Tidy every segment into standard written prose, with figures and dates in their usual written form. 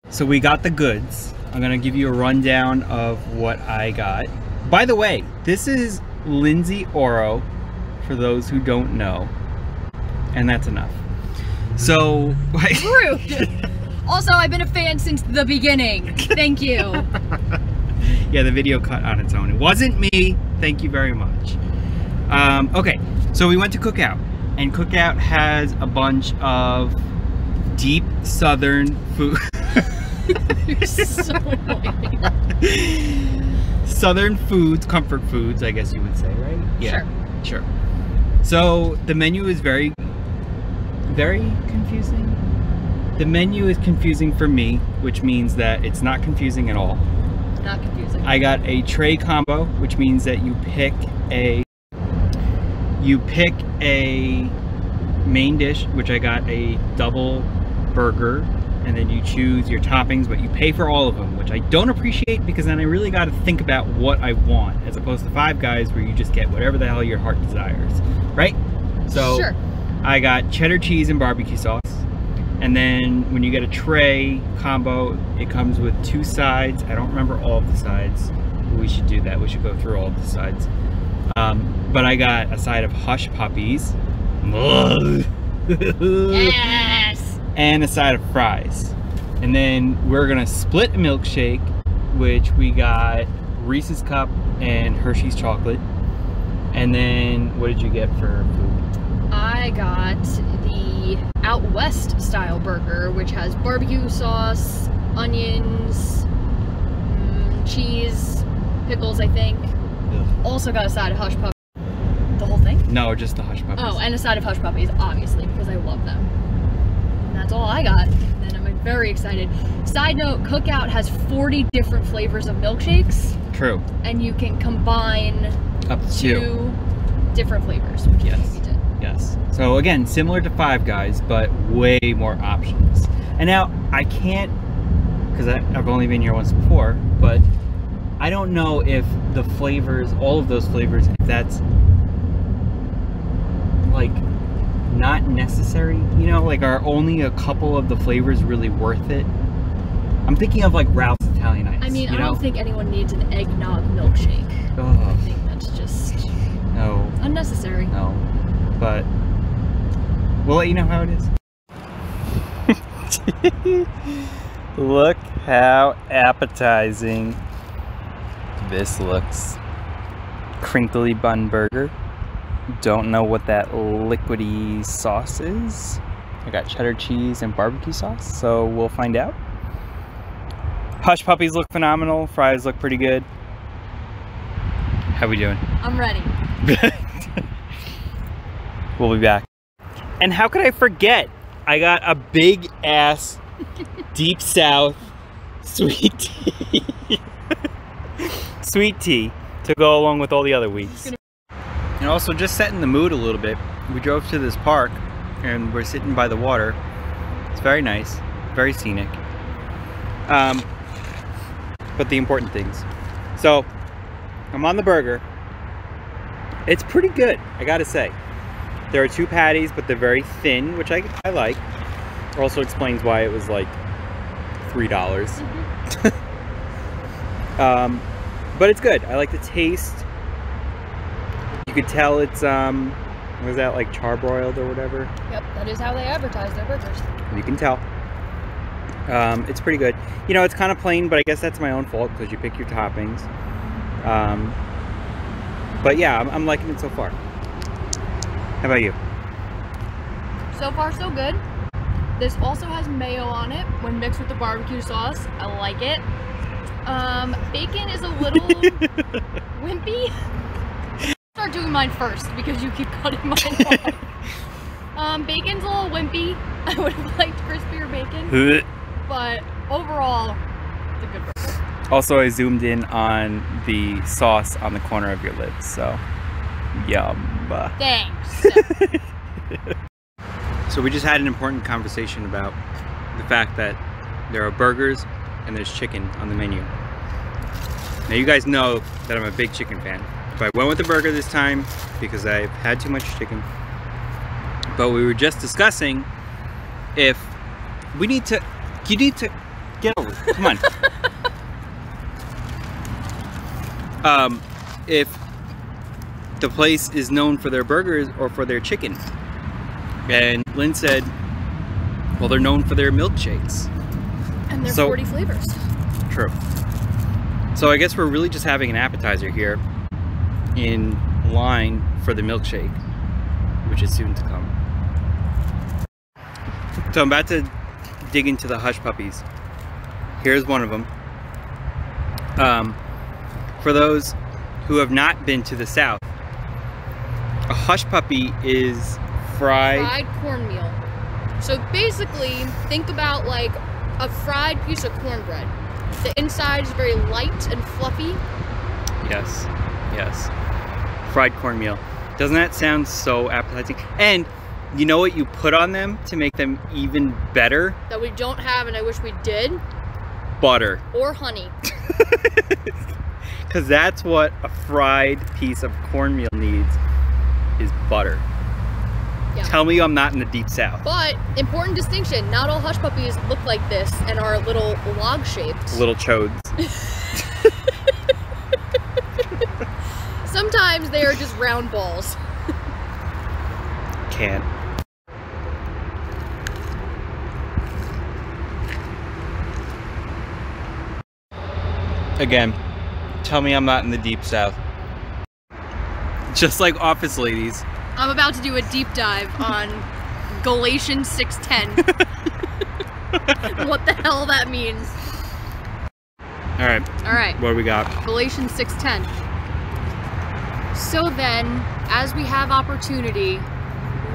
So we got the goods. I'm gonna give you a rundown of what I got. By the way, this is Lindsay Oro, for those who don't know. And that's enough. So... Rude! Also, I've been a fan since the beginning. Thank you. Yeah, the video cut on its own. It wasn't me. Thank you very much. Okay, so we went to Cookout. And Cookout has a bunch of deep southern food. You're so annoying. Southern foods, comfort foods, I guess you would say, right? Yeah. Sure. So the menu is very confusing. The menu is confusing for me, which means that it's not confusing at all. Not confusing. I got a tray combo, which means that you pick a main dish, which I got a double burger, and then you choose your toppings, but you pay for all of them, which I don't appreciate because then I really got to think about what I want, as opposed to Five Guys where you just get whatever the hell your heart desires, right? So sure. I got cheddar cheese and barbecue sauce, and then when you get a tray combo, it comes with 2 sides. I don't remember all of the sides. We should do that. We should go through all of the sides. But I got a side of Hush Puppies. Yes! And a side of fries. And then we're gonna split a milkshake, which we got Reese's Cup and Hershey's chocolate. And then what did you get for food? I got the Out West style burger, which has barbecue sauce, onions, cheese, pickles, I think. Ugh. Also got a side of Hush Puppies. The whole thing? No, just the Hush Puppies. Oh, and a side of Hush Puppies, obviously, because I love them. And that's all I got. And I'm very excited. Side note, Cookout has 40 different flavors of milkshakes. True. And you can combine Up to 2 different flavors, which is what we did. Yes. So again, similar to Five Guys, but way more options. And now I can't, because I've only been here once before, but I don't know if the flavors, all of those flavors, if that's like not necessary, you know, like are only a couple of the flavors really worth it? I'm thinking of like Ralph's Italian Nights. I mean, I don't think anyone needs an eggnog milkshake. I think that's just unnecessary. No, but we'll let you know how it is. Look how appetizing this looks. Crinkly bun burger. Don't know what that liquidy sauce is. I got cheddar cheese and barbecue sauce, so we'll find out. Hush Puppies look phenomenal. Fries look pretty good. How we doing? I'm ready. We'll be back. And how could I forget? I got a big ass Deep South sweet tea. Sweet tea to go along with all the other weeks. And also just setting the mood a little bit. We drove to this park and we're sitting by the water. It's very nice, very scenic. But the important things. So I'm on the burger. It's pretty good, I gotta say. There are 2 patties, but they're very thin, which I like. Also explains why it was like $3. But it's good. I like the taste. You could tell it's was that like charbroiled or whatever? Yep, that is how they advertise their burgers. You can tell. It's pretty good. You know, it's kind of plain, but I guess that's my own fault because you pick your toppings. But yeah, I'm liking it so far. How about you? So far, so good. This also has mayo on it when mixed with the barbecue sauce. I like it. Bacon is a little wimpy. Start doing mine first because you keep cutting mine off. Bacon's a little wimpy. I would have liked crispier bacon, but overall, it's a good burger. Also, I zoomed in on the sauce on the corner of your lips, so yum. Thanks. So we just had an important conversation about the fact that there are burgers and there's chicken on the menu. Now you guys know that I'm a big chicken fan. But I went with the burger this time because I've had too much chicken. But we were just discussing if you need to Get over it. Come on. If the place is known for their burgers or for their chicken. And Lynn said, well, they're known for their milkshakes. And they're 40 flavors. True. So I guess we're really just having an appetizer here in line for the milkshake, which is soon to come. So I'm about to dig into the Hush Puppies. Here's one of them. For those who have not been to the South, a Hush Puppy is fried cornmeal. So basically, think about like a fried piece of cornbread. The inside is very light and fluffy. Yes, yes. Fried cornmeal. Doesn't that sound so appetizing? And you know what you put on them to make them even better? That we don't have and I wish we did? Butter. Or honey. Because that's what a fried piece of cornmeal needs, is butter. Yeah. Tell me I'm not in the deep South. But, important distinction, not all Hush Puppies look like this and are little log shaped. Little chodes. Sometimes they are just round balls. Can't. Again, tell me I'm not in the deep South. Just like Office Ladies. I'm about to do a deep dive on Galatians 6:10. What the hell that means. Alright. Alright. What do we got? Galatians 6:10. So then, as we have opportunity,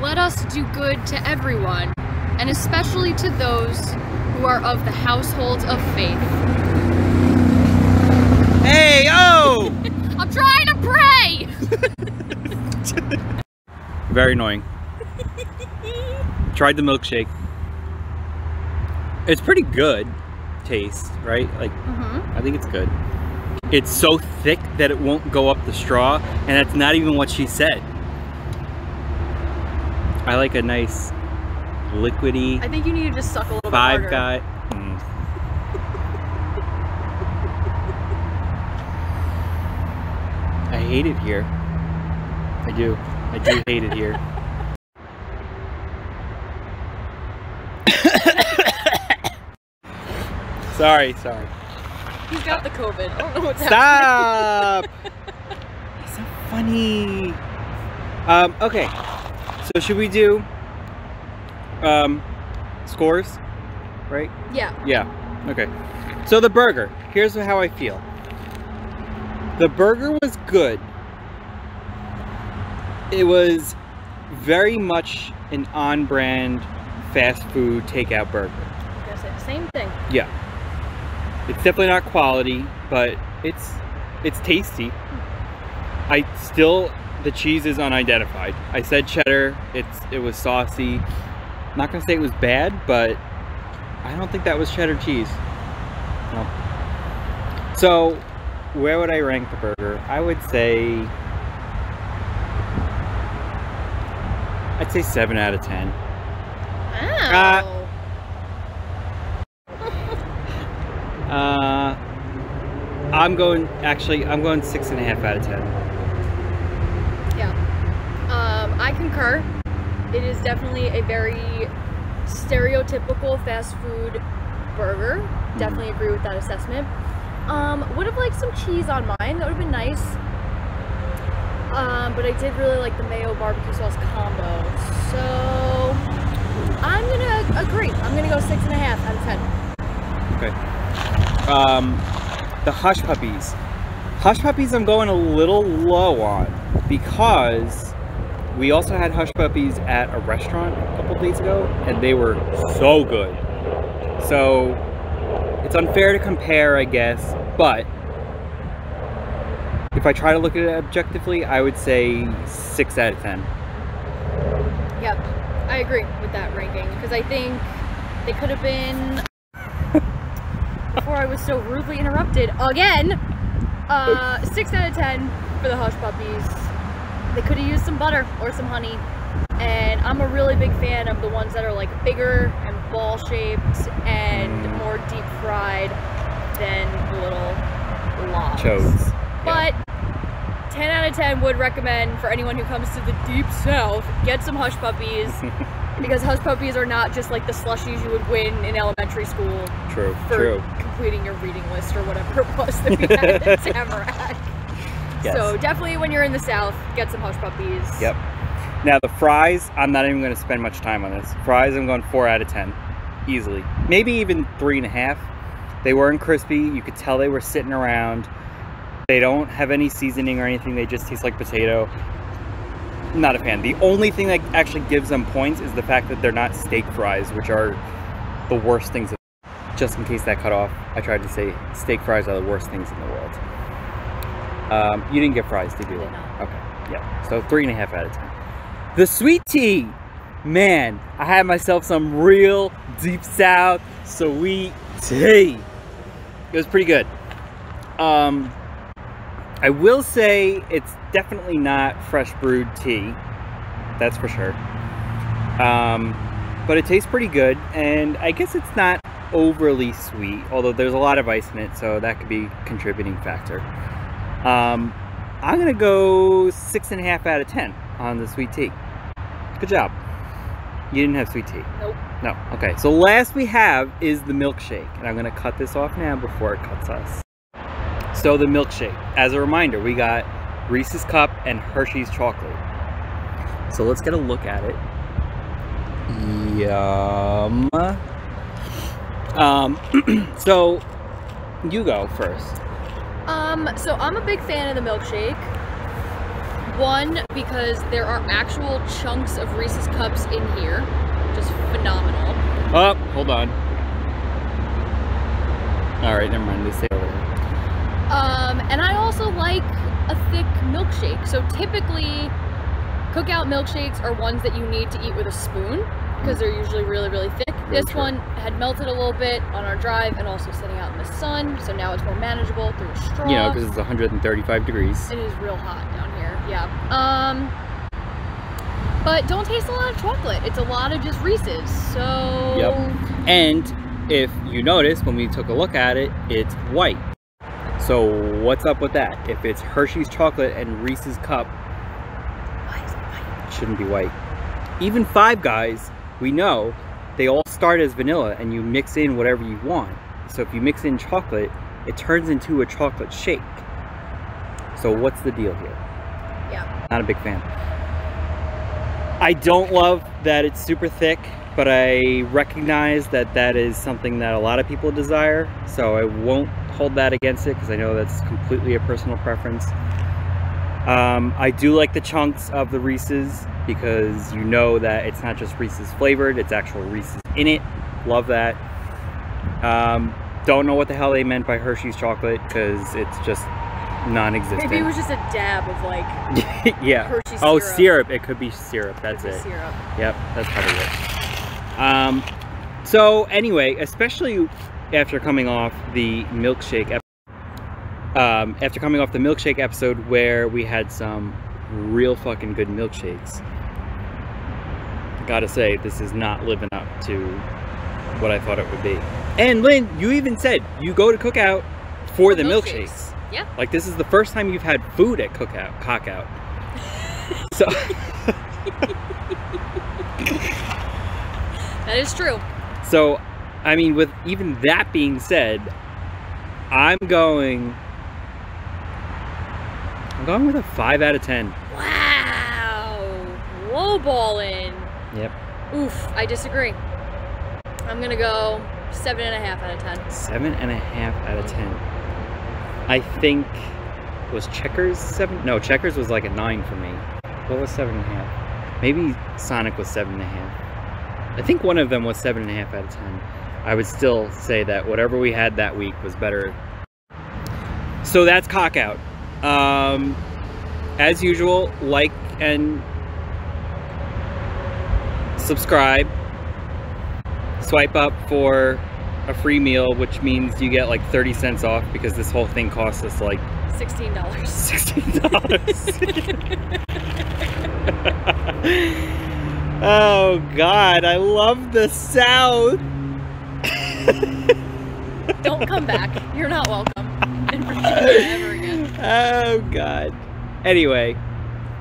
let us do good to everyone, and especially to those who are of the household of faith. Hey, oh! I'm trying to pray! Very annoying. Tried the milkshake. It's pretty good taste, right? Like, I think it's good. It's so thick that it won't go up the straw, and that's not even what she said. I like a nice liquidy. I think you need to just suck a little Five bit Guy. harder. I hate it here. I do. I do hate it here. Sorry. He's got the COVID. I don't know what's happening. Stop! It's so funny. Okay. So should we do scores? Right? Yeah. Yeah. Okay. So the burger. Here's how I feel. The burger was good. It was very much an on-brand fast food takeout burger. I guess it's the same thing. Yeah. It's definitely not quality, but it's tasty. The cheese is unidentified. I said cheddar, it was saucy. I'm not gonna say it was bad, but I don't think that was cheddar cheese. No. So, where would I rank the burger? I'd say 7 out of 10. Wow. I'm going 6.5 out of 10. Yeah. I concur. It is definitely a very stereotypical fast food burger. Definitely agree with that assessment. Would have liked some cheese on mine. That would have been nice. But I did really like the mayo barbecue sauce combo. So I'm gonna agree. I'm gonna go 6.5 out of 10. Okay. The Hush Puppies. Hush Puppies I'm going a little low on because we also had Hush Puppies at a restaurant a couple days ago and they were so good. So it's unfair to compare, I guess, but if I try to look at it objectively, I would say 6 out of 10. Yep, I agree with that ranking because I think they could have been, before I was so rudely interrupted again, 6 out of 10 for the Hush Puppies. They could have used some butter or some honey, and I'm a really big fan of the ones that are like bigger and ball shaped and more deep fried than little lobs. Chodes. But 10 out of 10 would recommend for anyone who comes to the deep south, get some Hush Puppies. Because Hush Puppies are not just like the slushies you would win in elementary school. True, for completing your reading list or whatever it was that we had at Tamarack. Yes. So definitely when you're in the south, get some Hush Puppies. Yep. Now the fries, I'm not even going to spend much time on this. Fries, I'm going 4 out of 10. Easily. Maybe even 3.5. They weren't crispy. You could tell they were sitting around. They don't have any seasoning or anything. They just taste like potato. Not a fan. The only thing that actually gives them points is the fact that they're not steak fries, which are the worst things. Just in case that cut off, I tried to say steak fries are the worst things in the world. You didn't get fries, did you? I did not. Okay, yeah. So 3.5 out of 10. The sweet tea, man, I had myself some real deep south sweet tea. It was pretty good. I will say it's definitely not fresh brewed tea, that's for sure. But it tastes pretty good, and I guess it's not overly sweet, although there's a lot of ice in it, so that could be a contributing factor. I'm gonna go 6.5 out of 10 on the sweet tea. Good job. You didn't have sweet tea? Nope. No. Okay, so last we have is the milkshake, and I'm gonna cut this off now before it cuts us. So the milkshake, as a reminder, we got Reese's Cup and Hershey's chocolate. So let's get a look at it. Yum. So you go first. So I'm a big fan of the milkshake. One, because there are actual chunks of Reese's Cups in here, just phenomenal. Oh, hold on. All right, never mind. They stay over there. And I also like a thick milkshake. So typically, cookout milkshakes are ones that you need to eat with a spoon because they're usually really, really thick. This one had melted a little bit on our drive and also sitting out in the sun, so now it's more manageable through a straw. You know, because it's 135 degrees. It is real hot down here, yeah. But don't taste a lot of chocolate. It's a lot of just Reese's, so... Yep. And if you notice, when we took a look at it, it's white. So what's up with that? If it's Hershey's chocolate and Reese's Cup, Why is it white? it shouldn't be white. Even Five Guys, we know, they all start as vanilla and you mix in whatever you want. So if you mix in chocolate, it turns into a chocolate shake. So what's the deal here? Yeah. Not a big fan. I don't love that it's super thick, but I recognize that that is something that a lot of people desire, so I won't hold that against it because I know that's completely a personal preference. I do like the chunks of the Reese's because you know that it's not just Reese's flavored, it's actual Reese's in it. Love that. Don't know what the hell they meant by Hershey's chocolate because it's just non-existent. Maybe it was just a dab of like yeah. Hershey Oh, syrup. syrup. It could be syrup. That's it. Syrup. Yep, that's probably it. So anyway, especially after coming off the milkshake episode where we had some real fucking good milkshakes, I gotta say this is not living up to what I thought it would be. And Lynn, you even said you go to Cookout for the milkshakes. Yeah. Like this is the first time you've had food at Cookout. So That is true. So, I mean, with even that being said, I'm going with a 5 out of 10. Wow. Lowballing. Yep. Oof, I disagree. I'm gonna go 7.5 out of 10. 7.5 out of 10. I think, was Checkers 7? No, Checkers was like a 9 for me. What was 7.5? Maybe Sonic was 7.5. I think one of them was 7.5 out of 10. I would still say that whatever we had that week was better. So that's Cookout. As usual, like and subscribe. Swipe up for a free meal, which means you get like 30 cents off because this whole thing costs us like $16. $16. Oh God, I love the South. Don't come back. You're not welcome in Virginia ever again. Oh God. Anyway,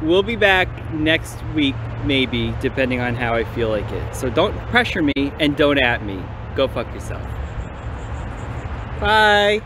we'll be back next week, maybe, depending on how I feel like it. So don't pressure me and don't at me. Go fuck yourself. Bye.